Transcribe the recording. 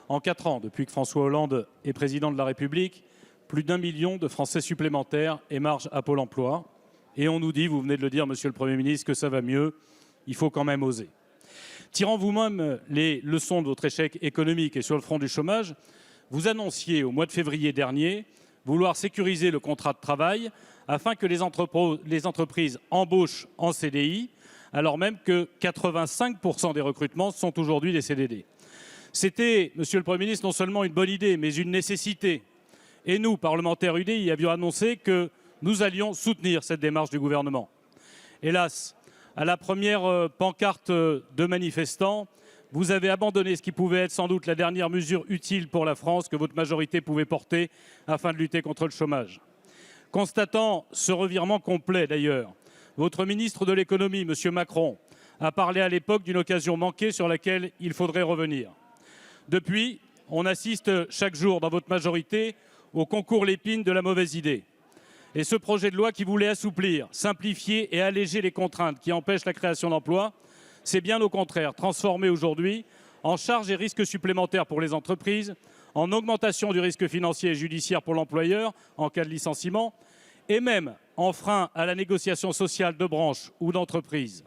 En 4 ans, depuis que François Hollande est président de la République, plus d'1 million de Français supplémentaires émargent à Pôle emploi. Et on nous dit, vous venez de le dire, Monsieur le Premier ministre, que ça va mieux. Il faut quand même oser. Tirant vous-même les leçons de votre échec économique et sur le front du chômage, vous annonciez au mois de février dernier vouloir sécuriser le contrat de travail afin que les entreprises embauchent en CDI, alors même que 85% des recrutements sont aujourd'hui des CDD. C'était, Monsieur le Premier ministre, non seulement une bonne idée, mais une nécessité. Et nous, parlementaires UDI, avions annoncé que nous allions soutenir cette démarche du gouvernement. Hélas, à la première pancarte de manifestants, vous avez abandonné ce qui pouvait être sans doute la dernière mesure utile pour la France que votre majorité pouvait porter afin de lutter contre le chômage. Constatant ce revirement complet d'ailleurs, votre ministre de l'économie, M. Macron, a parlé à l'époque d'une occasion manquée sur laquelle il faudrait revenir. Depuis, on assiste chaque jour dans votre majorité au concours Lépine de la mauvaise idée. Et ce projet de loi qui voulait assouplir, simplifier et alléger les contraintes qui empêchent la création d'emplois, c'est bien au contraire transformé aujourd'hui en charges et risques supplémentaires pour les entreprises, en augmentation du risque financier et judiciaire pour l'employeur en cas de licenciement, et même en frein à la négociation sociale de branche ou d'entreprise.